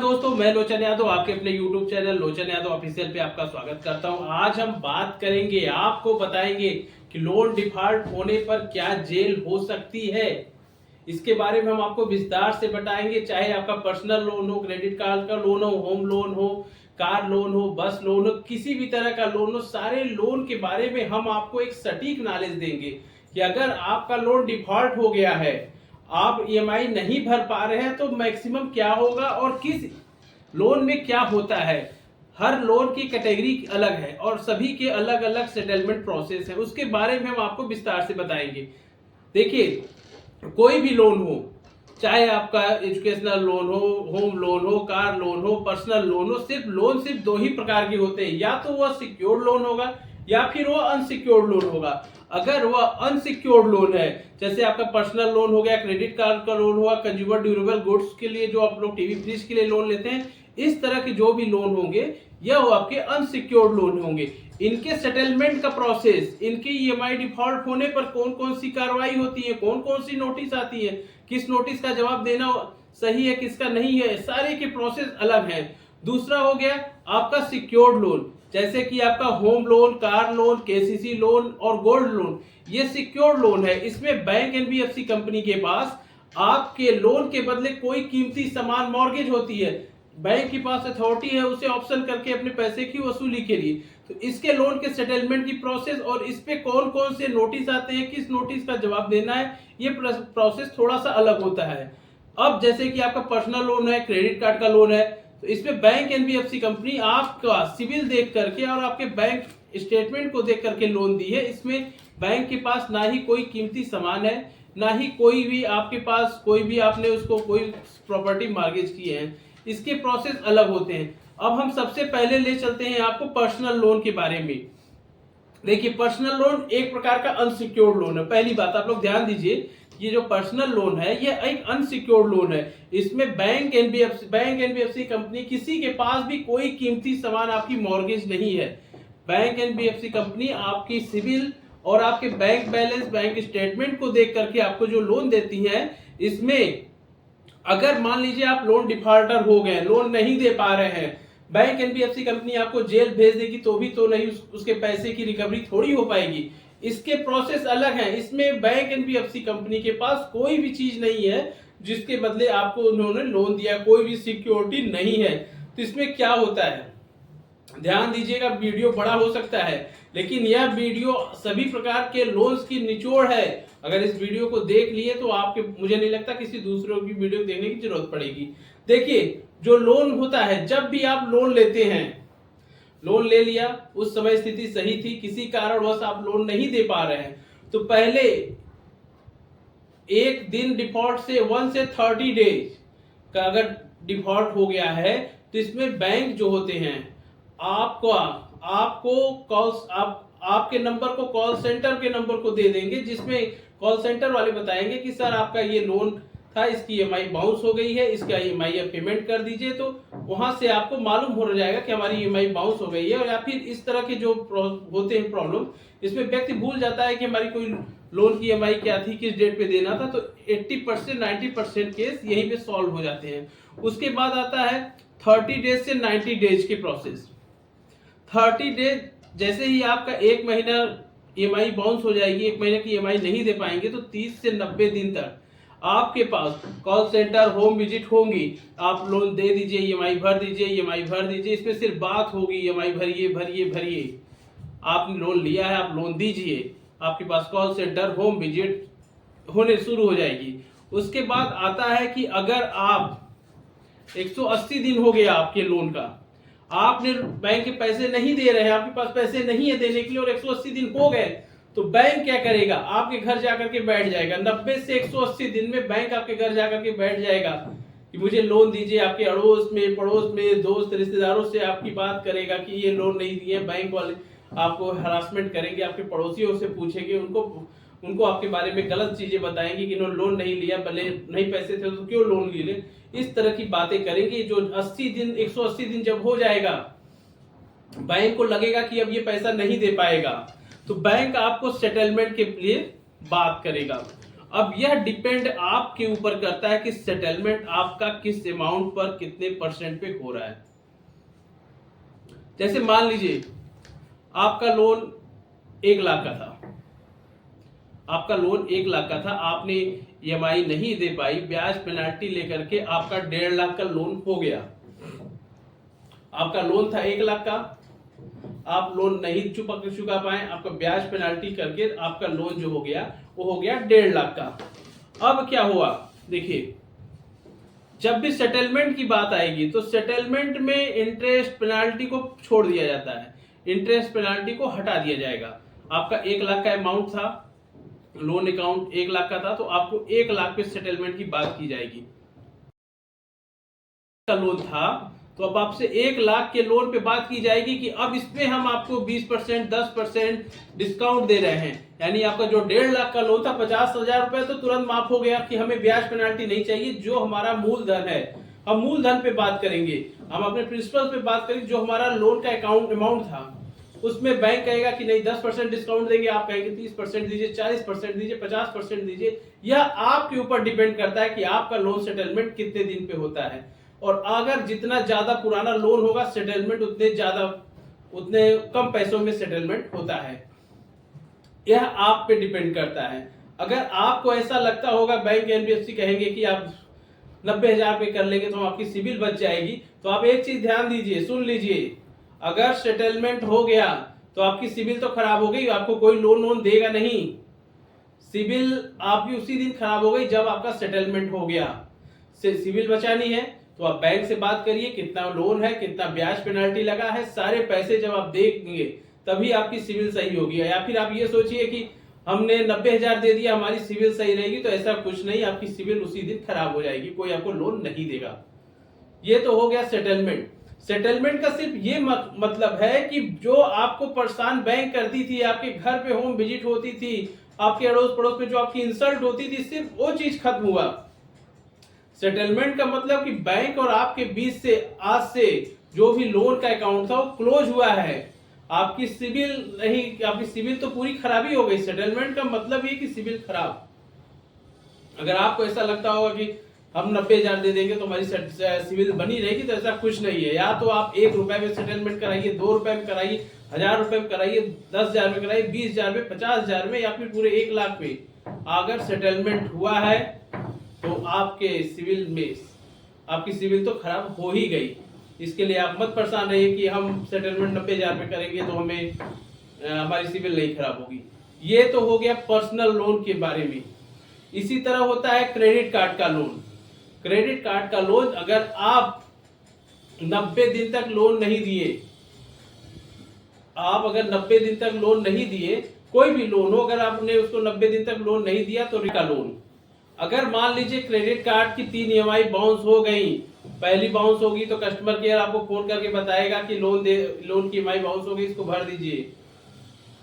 दोस्तों, मैं लोचन यादव आपके अपने YouTube चैनल लोचन यादव ऑफिशियल पे आपका स्वागत करता हूं। आज हम बात करेंगे, आपको बताएंगे कि लोन डिफॉल्ट होने पर क्या जेल हो सकती है। इसके बारे में हम आपको विस्तार से बताएंगे। चाहे आपका पर्सनल लोन हो, क्रेडिट कार्ड का लोन हो, होम लोन हो, कार लोन हो, बस लोन हो, किसी भी तरह का लोन हो, सारे लोन के बारे में हम आपको एक सटीक नॉलेज देंगे कि अगर आपका लोन डिफॉल्ट हो गया है, आप ईएमआई नहीं भर पा रहे हैं, तो मैक्सिमम क्या होगा और किस लोन में क्या होता है। हर लोन की कैटेगरी अलग है और सभी के अलग अलग सेटलमेंट प्रोसेस है। उसके बारे में हम आपको विस्तार से बताएंगे। देखिए, कोई भी लोन हो, चाहे आपका एजुकेशनल लोन हो, होम लोन हो, कार लोन हो, पर्सनल लोन हो, सिर्फ दो ही प्रकार के होते हैं। या तो वह सिक्योर्ड लोन होगा या फिर वो अनसिक्योर्ड लोन होगा। अगर वह अनसिक्योर्ड लोन है, जैसे आपका पर्सनल लोन हो गया, क्रेडिट कार्ड का लोन हुआ, कंज्यूमर ड्यूरेबल गुड्स के लिए जो आप लोग टीवी फ्रिज के लिए लोन लेते हैं, इस तरह के जो भी लोन होंगे यह वो आपके अनसिक्योर्ड लोन होंगे। इनके सेटलमेंट का प्रोसेस, इनके ईएमआई डिफॉल्ट होने पर कौन कौन सी कार्रवाई होती है, कौन कौन सी नोटिस आती है, किस नोटिस का जवाब देना सही है, किसका नहीं है, सारे के प्रोसेस अलग हैं। दूसरा हो गया आपका सिक्योर्ड लोन, जैसे कि आपका home loan, car loan, KCC loan और गोल्ड लोन, ये सिक्योर्ड लोन है। इसमें बैंक एनबीएफसी कंपनी के पास आपके लोन के बदले कोई कीमती सामान मॉर्गेज होती है। बैंक के पास अथॉरिटी है उसे ऑप्शन करके अपने पैसे की वसूली के लिए। तो इसके लोन के सेटलमेंट की प्रोसेस और इस पे कौन कौन से नोटिस आते हैं, किस नोटिस का जवाब देना है, ये प्रोसेस थोड़ा सा अलग होता है। अब जैसे कि आपका पर्सनल लोन है, क्रेडिट कार्ड का लोन है, तो इसमें बैंक एनबीएफसी कंपनी आपका सिविल देख करके और आपके बैंक स्टेटमेंट को देख करके लोन दी है। इसमें बैंक के पास ना ही कोई कीमती सामान है, ना ही कोई भी आपके पास कोई भी आपने उसको कोई प्रॉपर्टी मॉर्गेज किए हैं। इसके प्रोसेस अलग होते हैं। अब हम सबसे पहले ले चलते हैं आपको पर्सनल लोन के बारे में। देखिए, पर्सनल लोन एक प्रकार का अनसिक्योर्ड लोन है। पहली बात आप लोग ध्यान दीजिए, ये जो पर्सनल लोन है ये एक अनसिक्योर्ड लोन है। इसमें बैंक एनबीएफसी कंपनी किसी के पास भी कोई कीमती सामान आपकी मॉर्गेज नहीं है। बैंक एनबीएफसी कंपनी आपकी सिविल और आपके बैंक बैलेंस, बैंक स्टेटमेंट को देख करके आपको जो लोन देती है, इसमें अगर मान लीजिए आप लोन डिफॉल्टर हो गए, लोन नहीं दे पा रहे हैं, बैंक एनबीएफसी कंपनी आपको जेल भेज देगी तो भी तो नहीं उसके पैसे की रिकवरी थोड़ी हो पाएगी। इसके प्रोसेस अलग हैं। इसमें बैंक एनबीएफसी कंपनी के पास कोई भी चीज नहीं है जिसके बदले आपको उन्होंने लोन दिया, कोई भी सिक्योरिटी नहीं है। तो इसमें क्या होता है, ध्यान दीजिएगा, वीडियो बड़ा हो सकता है लेकिन यह वीडियो सभी प्रकार के लोन्स की निचोड़ है। अगर इस वीडियो को देख लिए तो आपके, मुझे नहीं लगता किसी दूसरों की वीडियो देखने की जरूरत पड़ेगी। देखिए, जो लोन होता है, जब भी आप लोन लेते हैं, लोन ले लिया, उस समय स्थिति सही थी, किसी कारणवश आप लोन नहीं दे पा रहे हैं, तो पहले एक दिन डिफॉल्ट से 1 से 30 डेज का अगर डिफॉल्ट हो गया है, तो इसमें बैंक जो होते हैं आपको कॉल्स आपके नंबर को कॉल सेंटर के नंबर को दे देंगे, जिसमें कॉल सेंटर वाले बताएंगे कि सर आपका ये लोन था, इसकी ईएमआई बाउंस हो गई है, इसका ईएमआई आप पेमेंट कर दीजिए। तो वहां से आपको मालूम हो जाएगा कि हमारी ईएमआई बाउंस हो गई है। या फिर इस तरह के जो होते हैं प्रॉब्लम, इसमें व्यक्ति भूल जाता है कि हमारी कोई लोन की ईएमआई क्या थी, किस डेट पे देना था, तो 80% 90% केस यहीं पे सॉल्व हो जाते हैं। उसके बाद आता है 30 डेज से 90 डेज की प्रोसेस। 30 डेज जैसे ही आपका एक महीना ईएमआई बाउंस हो जाएगी, एक महीने की ईएमआई नहीं दे पाएंगे, तो 30 से 90 दिन तक आपके पास कॉल सेंटर, होम विजिट होंगी। आप लोन दे दीजिए, ईएमआई भर दीजिए, ईएमआई भर दीजिए। इसमें सिर्फ बात होगी ईएमआई भरिए भरिए भरिए। आपने लोन लिया है, आप लोन दीजिए, आपके पास कॉल सेंटर, होम विजिट होने शुरू हो जाएगी। उसके बाद आता है कि अगर आप 180 दिन हो गया आपके लोन का, आपने बैंक के पैसे नहीं दे रहे हैं, आपके पास पैसे नहीं है देने के लिए और 180 दिन हो गए, तो बैंक क्या करेगा, आपके घर जाकर के बैठ जाएगा। 90 से 180 दिन में बैंक आपके घर जाकर के बैठ जाएगा कि मुझे लोन दीजिए। आपके अड़ोस में, पड़ोस में, दोस्त रिश्तेदारों से आपकी बात करेगा कि ये लोन नहीं दिए। बैंक वाले आपको हरासमेंट करेंगे, आपके पड़ोसियों से पूछेंगे, उनको आपके बारे में गलत चीजें बताएंगे कि इन्होंने लोन नहीं लिया, भले नहीं पैसे थे तो क्यों लोन ले। इस तरह की बातें करेंगे। जो 80 दिन 180 दिन जब हो जाएगा, बैंक को लगेगा कि अब ये पैसा नहीं दे पाएगा, तो बैंक आपको सेटलमेंट के लिए बात करेगा। अब यह डिपेंड आपके ऊपर करता है कि सेटलमेंट आपका किस अमाउंट पर कितने परसेंट पे हो रहा है। जैसे मान लीजिए आपका लोन 1 लाख का था, आपका लोन 1 लाख का था, आपने ईएमआई नहीं दे पाई, ब्याज पेनाल्टी लेकर के आपका 1.5 लाख का लोन हो गया। आपका लोन था 1 लाख का, आप लोन नहीं चुका पाए, आपका ब्याज पेनाल्टी करके आपका लोन जो हो गया वो हो गया 1.5 लाख का। अब क्या हुआ, देखिए जब भी सेटलमेंट की बात आएगी तो सेटलमेंट में इंटरेस्ट पेनाल्टी को छोड़ दिया जाता है, इंटरेस्ट पेनाल्टी को हटा दिया जाएगा। आपका 1 लाख का अमाउंट था, लोन अकाउंट 1 लाख का था, तो आपको 1 लाख पे सेटलमेंट की बात की जाएगी। का लोन था तो अब आपसे 1 लाख के लोन पे बात की जाएगी कि अब इसमें हम आपको 20% 10% डिस्काउंट दे रहे हैं। यानी आपका जो 1.5 लाख का लोन था 50,000 रुपए तो तुरंत माफ हो गया कि हमें ब्याज पेनाल्टी नहीं चाहिए। जो हमारा मूलधन है, हम मूलधन पे बात करेंगे, हम अपने प्रिंसिपल पे बात करेंगे। जो हमारा लोन का अमाउंट था उसमें बैंक कहेगा कि नहीं 10% डिस्काउंट देंगे, आप कहेंगे 30% दीजिए, 40% दीजिए, 50% दीजिए। यह आपके ऊपर डिपेंड करता है कि आपका लोन सेटलमेंट कितने दिन पे होता है। और अगर जितना ज्यादा पुराना लोन होगा सेटलमेंट उतने कम पैसों में सेटलमेंट होता है। यह आप पे डिपेंड करता है। अगर आपको ऐसा लगता होगा बैंक एनबीएफसी कहेंगे कि आप 90,000 पे कर लेंगे तो आपकी सिविल बच जाएगी, तो आप एक चीज ध्यान दीजिए, सुन लीजिए, अगर सेटलमेंट हो गया तो आपकी सिविल तो खराब हो गई, आपको कोई लोन देगा नहीं। सिविल आपकी उसी दिन खराब हो गई जब आपका सेटलमेंट हो गया। सिविल बचानी है तो आप बैंक से बात करिए, कितना लोन है, कितना ब्याज पेनाल्टी लगा है, सारे पैसे जब आप देंगे तभी आपकी सिविल सही होगी। या फिर आप ये सोचिए कि हमने 90,000 दे दिया हमारी सिविल सही रहेगी, तो ऐसा कुछ नहीं, आपकी सिविल उसी दिन खराब हो जाएगी, कोई आपको लोन नहीं देगा। ये तो हो गया सेटलमेंट। सेटलमेंट का सिर्फ ये मतलब है कि जो आपको परेशान बैंक करती थी, आपके घर पे होम विजिट होती थी, आपके अड़ोस पड़ोस में जो आपकी इंसल्ट होती थी, सिर्फ वो चीज खत्म हुआ। सेटलमेंट का मतलब कि बैंक और आपके बीच से आज से जो भी लोन का अकाउंट था वो क्लोज हुआ है। आपकी सिविल नहीं, आपकी सिविल तो पूरी खराबी हो गई। सेटलमेंट का मतलब ये कि सिविल खराब। अगर आपको ऐसा लगता होगा कि हम 90,000 दे देंगे तो हमारी सिविल बनी रहेगी, तो ऐसा कुछ नहीं है। या तो आप 1 रुपए में सेटलमेंट कराइए, 2 रुपए में कराइए, 1,000 रुपए में कराइए, 10,000 में कराइए, 20,000 में, 50,000 में, या फिर पूरे 1 लाख में अगर सेटलमेंट हुआ है तो आपके सिविल में आपकी सिविल तो खराब हो ही गई। इसके लिए आप मत परेशान रहिए कि हम सेटलमेंट 90,000 में करेंगे तो हमें हमारी सिविल नहीं खराब होगी। ये तो हो गया पर्सनल लोन के बारे में। इसी तरह होता है क्रेडिट कार्ड का लोन। क्रेडिट कार्ड का लोन अगर आप 90 दिन तक लोन नहीं दिए, आप अगर 90 दिन तक लोन नहीं दिए, कोई भी लोन हो, अगर आपने उसको 90 दिन तक लोन नहीं दिया तो रिका लोन। अगर मान लीजिए क्रेडिट कार्ड की 3 ईएमआई बाउंस हो गई, पहली बाउंस होगी तो कस्टमर केयर आपको फोन करके बताएगा कि लोन की ईएमआई बाउंस हो गई, इसको भर दीजिए।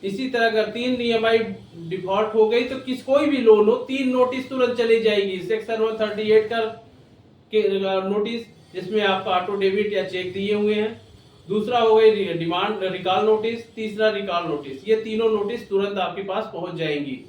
इसी तरह अगर 3 ईएमआई डिफॉल्ट हो गई तो कोई भी लोन हो, 3 नोटिस तुरंत चली जाएगी। सेक्शन 138 का नोटिस जिसमें आपका ऑटो डेबिट या चेक दिए हुए हैं, दूसरा हो गई डिमांड रिकॉल नोटिस, तीसरा रिकॉल नोटिस। ये तीनों नोटिस तुरंत आपके पास पहुंच जाएंगी।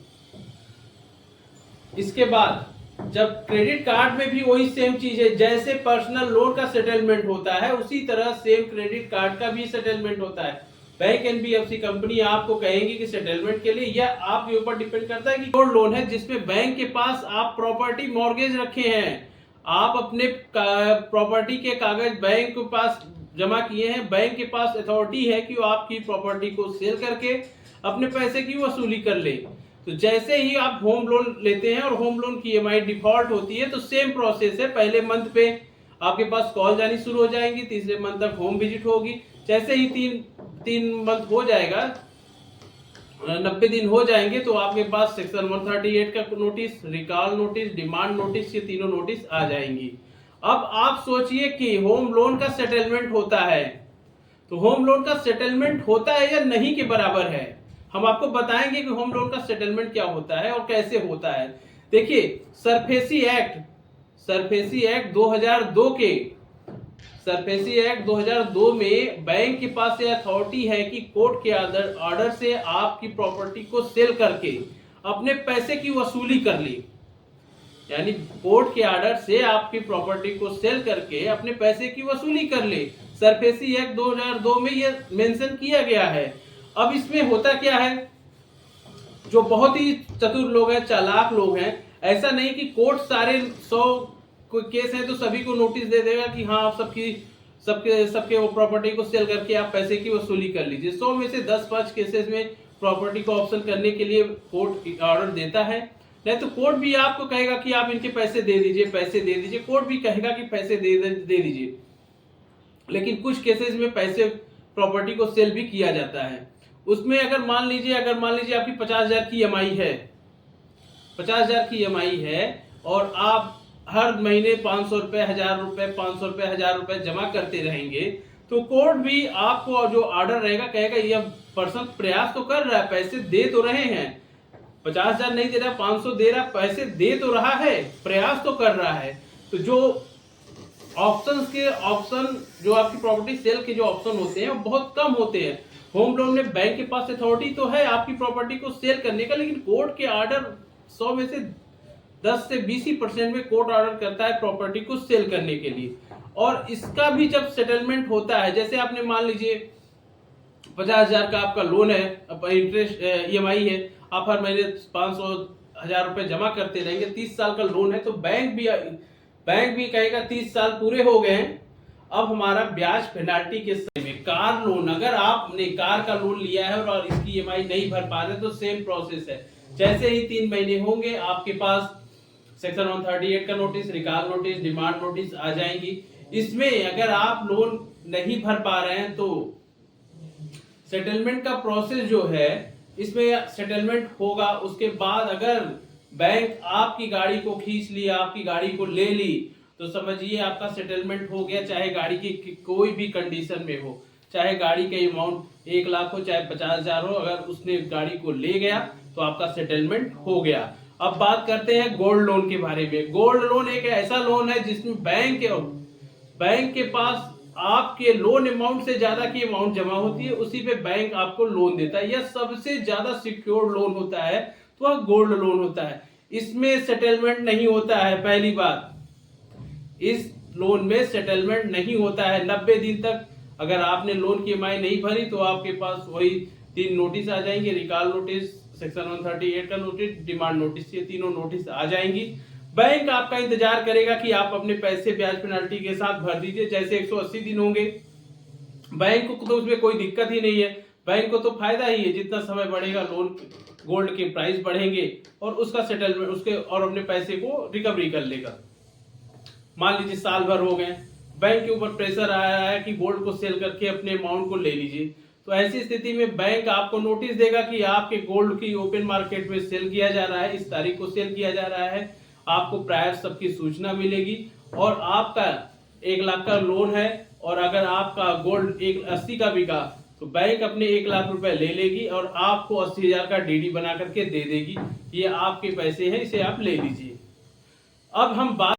इसके बाद जब क्रेडिट कार्ड में भी वही सेम चीज है, जैसे पर्सनल लोन का सेटलमेंट होता है उसी तरह सेम क्रेडिट कार्ड का भी सेटलमेंट होता है। बैंक एनबीएफसी कंपनी आपको कहेंगी कि सेटलमेंट के लिए, यह आपके ऊपर डिपेंड करता है कि गोल्ड लोन है जिसमें बैंक के पास आप प्रॉपर्टी मॉर्गेज रखे हैं, आप अपने प्रॉपर्टी के कागज बैंक के पास जमा किए हैं, बैंक के पास अथॉरिटी है कि वो आपकी प्रॉपर्टी को सेल करके अपने पैसे की वसूली कर ले। तो जैसे ही आप होम लोन लेते हैं और होम लोन की ईएमआई डिफॉल्ट होती है तो सेम प्रोसेस है। पहले मंथ पे आपके पास कॉल जानी शुरू हो जाएंगी, तीसरे मंथ तक होम विजिट होगी। जैसे ही तीन मंथ हो जाएगा, 90 दिन हो जाएंगे तो आपके पास सेक्शन 138 का notice, recall notice, demand notice, ये तीनों नोटिस आ जाएंगी। अब आप सोचिए कि होम लोन का सेटलमेंट होता है, तो होम लोन का सेटलमेंट होता है या नहीं के बराबर है। हम आपको बताएंगे कि होम लोन का सेटलमेंट क्या होता है और कैसे होता है। देखिए सरफेसी एक्ट 2002 में बैंक के पास ये अथॉरिटी है कि कोर्ट के ऑर्डर से आपकी प्रॉपर्टी को सेल करके अपने पैसे की वसूली कर ली, यानी कोर्ट के ऑर्डर से आपकी प्रॉपर्टी को सेल करके अपने पैसे की वसूली कर ले। सरफेसी एक्ट 2002 में ये मेंशन किया गया है। अब इसमें होता क्या है, जो बहुत ही चतुर लोग हैं, चालाक लोग हैं, ऐसा नहीं कि कोर्ट सारे 100 कोई केस है तो सभी को नोटिस दे देगा कि हाँ आप सबके वो प्रॉपर्टी को सेल करके आप पैसे की वसूली कर लीजिए। 100 में से 10-5 केसेस में प्रॉपर्टी को ऑप्शन करने के लिए कोर्ट ऑर्डर देता है, नहीं तो कोर्ट भी आपको कहेगा कि आप इनके पैसे दे दीजिए, कोर्ट भी कहेगा कि पैसे दे दीजिए। लेकिन कुछ केसेस में पैसे प्रॉपर्टी को सेल भी किया जाता है। उसमें अगर मान लीजिए आपकी 50,000 की ईएमआई है, 50,000 की ईएमआई है और आप हर महीने 500 रुपए, 1,000 रुपए, 500 रुपए, 1,000 रुपए जमा करते रहेंगे, तो कोर्ट भी आपको जो ऑर्डर रहेगा कहेगा यह पर्सन प्रयास तो कर रहा है, पैसे दे तो रहे हैं, 50,000 नहीं दे रहा, 500 दे रहा, पैसे दे तो रहा है, प्रयास तो कर रहा है। तो जो ऑप्शन जो आपकी प्रॉपर्टी सेल के जो ऑप्शन होते हैं वो बहुत कम होते हैं। होम लोन में बैंक के पास अथॉरिटी तो है आपकी प्रॉपर्टी को सेल करने का, लेकिन कोर्ट के ऑर्डर 100 में से 10 से 20% में कोर्ट ऑर्डर करता है प्रॉपर्टी को सेल करने के लिए। और इसका भी जब सेटलमेंट होता है, जैसे आपने मान लीजिए 50,000 का आपका लोन है, इंटरेस्ट ईएमआई है, आप हर महीने 500, 1,000 रुपए जमा करते रहेंगे, 30 साल का लोन है, तो बैंक भी कहेगा 30 साल पूरे हो गए हैं, अब हमारा ब्याज पेनाल्टी के समय में। कार लोन, अगर आपने कार का लोन लिया है और इसकी ईएमआई नहीं भर पा रहे तो सेम प्रोसेस है। जैसे ही 3 महीने होंगे आपके पास सेक्शन 138 का notice, recall notice, demand notice आ जाएंगी। इसमें अगर आप लोन नहीं भर पा रहे हैं तो सेटलमेंट का प्रोसेस जो है, इसमें सेटलमेंट होगा। उसके बाद अगर बैंक आपकी गाड़ी को खींच लिया, आपकी गाड़ी को ले ली, तो समझिए आपका सेटलमेंट हो गया, चाहे गाड़ी की कोई भी कंडीशन में हो, चाहे गाड़ी का अमाउंट 1 लाख हो, चाहे 50,000 हो, अगर उसने गाड़ी को ले गया तो आपका सेटलमेंट हो गया। अब बात करते हैं गोल्ड लोन के बारे में। गोल्ड लोन एक ऐसा लोन है जिसमें बैंक के पास आपके लोन अमाउंट से ज्यादा की अमाउंट जमा होती है, उसी पे बैंक आपको लोन देता है। यह सबसे ज्यादा सिक्योर लोन होता है, तो वह गोल्ड लोन होता है। इसमें सेटलमेंट नहीं होता है। पहली बात, इस लोन में सेटलमेंट नहीं होता है। 90 दिन तक अगर आपने लोन की ईएमआई नहीं भरी तो आपके पास वही 3 नोटिस आ जाएंगे, रिकॉल नोटिस, सेक्शन 138 का नोटिस, डिमांड नोटिस, ये तीनों नोटिस आ जाएंगी। बैंक आपका इंतजार करेगा कि आप अपने पैसे ब्याज पेनाल्टी के साथ भर दीजिए। जैसे 180 दिन होंगे, बैंक को तो उसमें कोई दिक्कत ही नहीं है, बैंक को तो फायदा ही है, जितना समय बढ़ेगा लोन गोल्ड के प्राइस बढ़ेंगे और उसका सेटलमेंट उसके और अपने पैसे को रिकवरी कर लेगा। मान लीजिए साल भर हो गए, बैंक के ऊपर प्रेशर आया है कि गोल्ड को सेल करके अपने अमाउंट को ले लीजिए, तो ऐसी स्थिति में बैंक आपको नोटिस देगा कि आपके गोल्ड की ओपन मार्केट में सेल किया जा रहा है, इस तारीख को सेल किया जा रहा है। आपको प्रायर सबकी सूचना मिलेगी और आपका 1 लाख का लोन है और अगर आपका गोल्ड 80 का बिका तो बैंक अपने 1 लाख रुपए ले लेगी और आपको 80,000 का डीडी बना करके दे देगी, ये आपके पैसे हैं, इसे आप ले लीजिए। अब हम बात